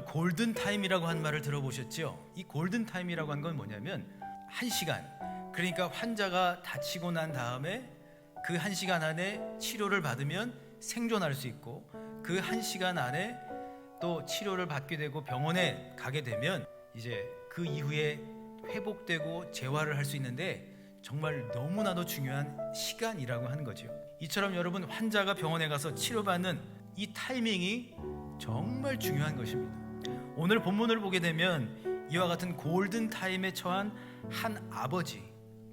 골든 타임이라고 한 말을 들어보셨죠? 이 골든 타임이라고 한 건 뭐냐면 1시간, 그러니까 환자가 다치고 난 다음에 그 1시간 안에 치료를 받으면 생존할 수 있고, 그 1시간 안에 또 치료를 받게 되고 병원에 가게 되면 이제 그 이후에 회복되고 재활을 할 수 있는데, 정말 너무나도 중요한 시간이라고 하는 거죠. 이처럼 여러분, 환자가 병원에 가서 치료받는 이 타이밍이 정말 중요한 것입니다. 오늘 본문을 보게 되면 이와 같은 골든 타임에 처한 한 아버지,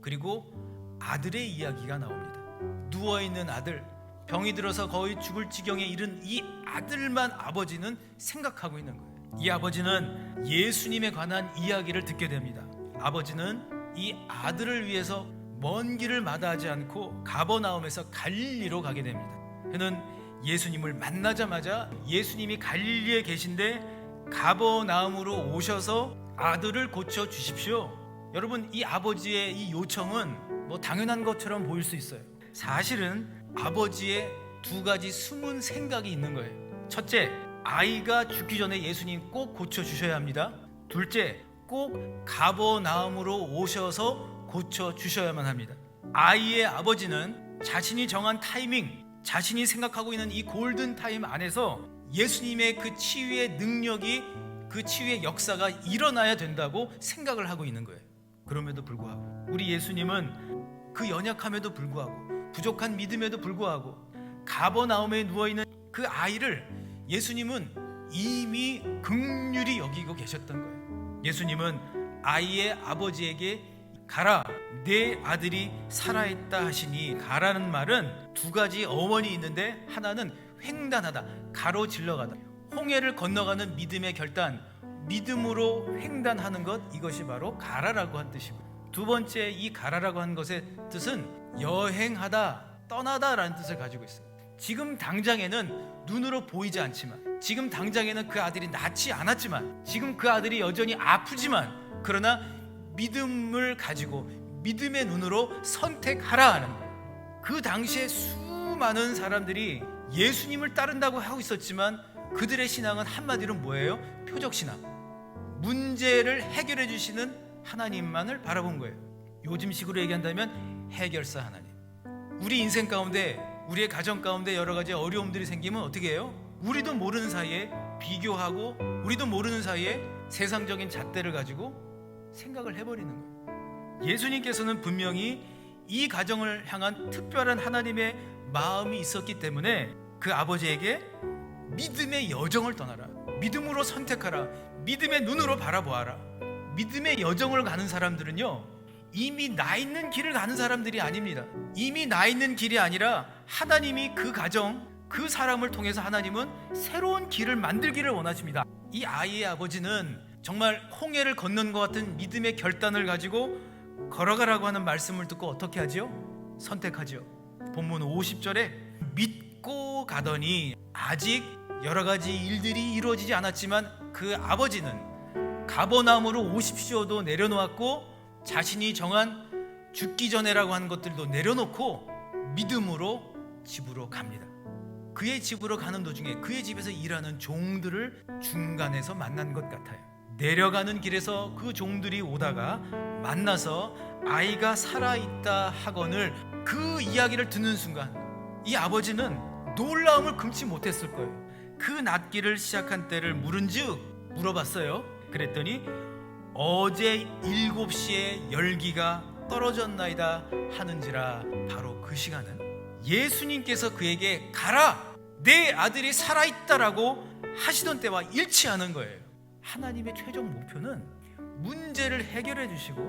그리고 아들의 이야기가 나옵니다. 누워있는 아들, 병이 들어서 거의 죽을 지경에 이른 이 아들만 아버지는 생각하고 있는 거예요. 이 아버지는 예수님에 관한 이야기를 듣게 됩니다. 아버지는 이 아들을 위해서 먼 길을 마다하지 않고 가버나움에서 갈릴리로 가게 됩니다. 그는 예수님을 만나자마자 예수님이 갈릴리에 계신데 가버나움으로 오셔서 아들을 고쳐 주십시오. 여러분, 이 아버지의 이 요청은 뭐 당연한 것처럼 보일 수 있어요. 사실은 아버지의 두 가지 숨은 생각이 있는 거예요. 첫째, 아이가 죽기 전에 예수님 꼭 고쳐 주셔야 합니다. 둘째, 꼭 가버나움으로 오셔서 고쳐 주셔야만 합니다. 아이의 아버지는 자신이 정한 타이밍, 자신이 생각하고 있는 이 골든 타임 안에서 예수님의 그 치유의 능력이, 그 치유의 역사가 일어나야 된다고 생각을 하고 있는 거예요. 그럼에도 불구하고 우리 예수님은 그 연약함에도 불구하고, 부족한 믿음에도 불구하고 가버나움에 누워있는 그 아이를 예수님은 이미 긍휼히 여기고 계셨던 거예요. 예수님은 아이의 아버지에게 가라, 내 아들이 살아있다 하시니, 가라는 말은 두 가지 어원이 있는데, 하나는 횡단하다, 가로질러가다, 홍해를 건너가는 믿음의 결단, 믿음으로 횡단하는 것, 이것이 바로 가라라고 한 뜻이고요. 두 번째, 이 가라라고 한 것의 뜻은 여행하다, 떠나다라는 뜻을 가지고 있어요. 지금 당장에는 눈으로 보이지 않지만, 지금 당장에는 그 아들이 낫지 않았지만, 지금 그 아들이 여전히 아프지만, 그러나 믿음을 가지고 믿음의 눈으로 선택하라 하는 거예요. 그 당시에 수많은 사람들이 예수님을 따른다고 하고 있었지만 그들의 신앙은 한마디로 뭐예요? 표적신앙. 문제를 해결해 주시는 하나님만을 바라본 거예요. 요즘식으로 얘기한다면 해결사 하나님. 우리 인생 가운데, 우리의 가정 가운데 여러 가지 어려움들이 생기면 어떻게 해요? 우리도 모르는 사이에 비교하고, 우리도 모르는 사이에 세상적인 잣대를 가지고 생각을 해버리는 거예요. 예수님께서는 분명히 이 가정을 향한 특별한 하나님의 마음이 있었기 때문에 그 아버지에게 믿음의 여정을 떠나라, 믿음으로 선택하라, 믿음의 눈으로 바라보아라. 믿음의 여정을 가는 사람들은요, 이미 나 있는 길을 가는 사람들이 아닙니다. 이미 나 있는 길이 아니라 하나님이 그 가정, 그 사람을 통해서 하나님은 새로운 길을 만들기를 원하십니다. 이 아이의 아버지는 정말 홍해를 건넌 것 같은 믿음의 결단을 가지고 걸어가라고 하는 말씀을 듣고 어떻게 하지요? 선택하지요. 본문 50절에 믿고 가더니, 아직 여러 가지 일들이 이루어지지 않았지만 그 아버지는 가버나움으로 오십시오도 내려놓았고, 자신이 정한 죽기 전에라고 하는 것들도 내려놓고 믿음으로 집으로 갑니다. 그의 집으로 가는 도중에 그의 집에서 일하는 종들을 중간에서 만난 것 같아요. 내려가는 길에서 그 종들이 오다가 만나서 아이가 살아있다 하거늘, 그 이야기를 듣는 순간 이 아버지는 놀라움을 금치 못했을 거예요. 그 낫기를 시작한 때를 물은즉 물어봤어요. 그랬더니 어제 7시에 열기가 떨어졌나이다 하는지라. 바로 그 시간은 예수님께서 그에게 가라, 내 아들이 살아있다라고 하시던 때와 일치하는 거예요. 하나님의 최종 목표는 문제를 해결해 주시고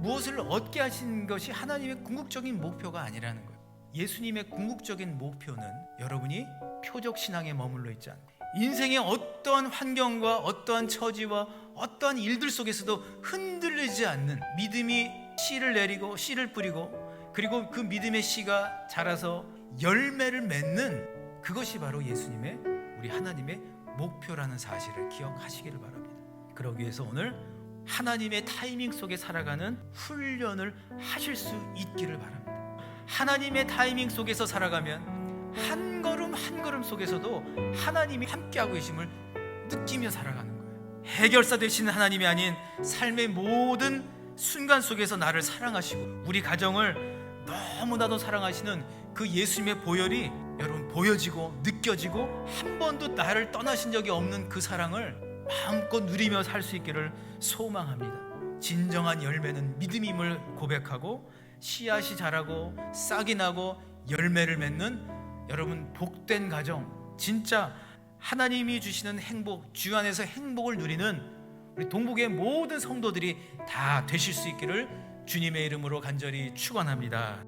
무엇을 얻게 하신 것이 하나님의 궁극적인 목표가 아니라는 거예요. 예수님의 궁극적인 목표는 여러분이 표적신앙에 머물러 있지 않고, 인생의 어떠한 환경과 어떠한 처지와 어떠한 일들 속에서도 흔들리지 않는 믿음이 씨를 내리고 씨를 뿌리고, 그리고 그 믿음의 씨가 자라서 열매를 맺는, 그것이 바로 예수님의, 우리 하나님의 목표라는 사실을 기억하시기를 바랍니다. 그러기 위해서 오늘 하나님의 타이밍 속에 살아가는 훈련을 하실 수 있기를 바랍니다. 하나님의 타이밍 속에서 살아가면 한 걸음 한 걸음 속에서도 하나님이 함께하고 계심을 느끼며 살아가는 거예요. 해결사 되시는 하나님이 아닌 삶의 모든 순간 속에서 나를 사랑하시고 우리 가정을 너무나도 사랑하시는 그 예수님의 보혈이 여러분 보여지고 느껴지고 한 번도 나를 떠나신 적이 없는 그 사랑을 마음껏 누리며 살 수 있기를 소망합니다. 진정한 열매는 믿음임을 고백하고 씨앗이 자라고 싹이 나고 열매를 맺는 여러분 복된 가정, 진짜 하나님이 주시는 행복, 주 안에서 행복을 누리는 우리 동북의 모든 성도들이 다 되실 수 있기를 주님의 이름으로 간절히 축원합니다.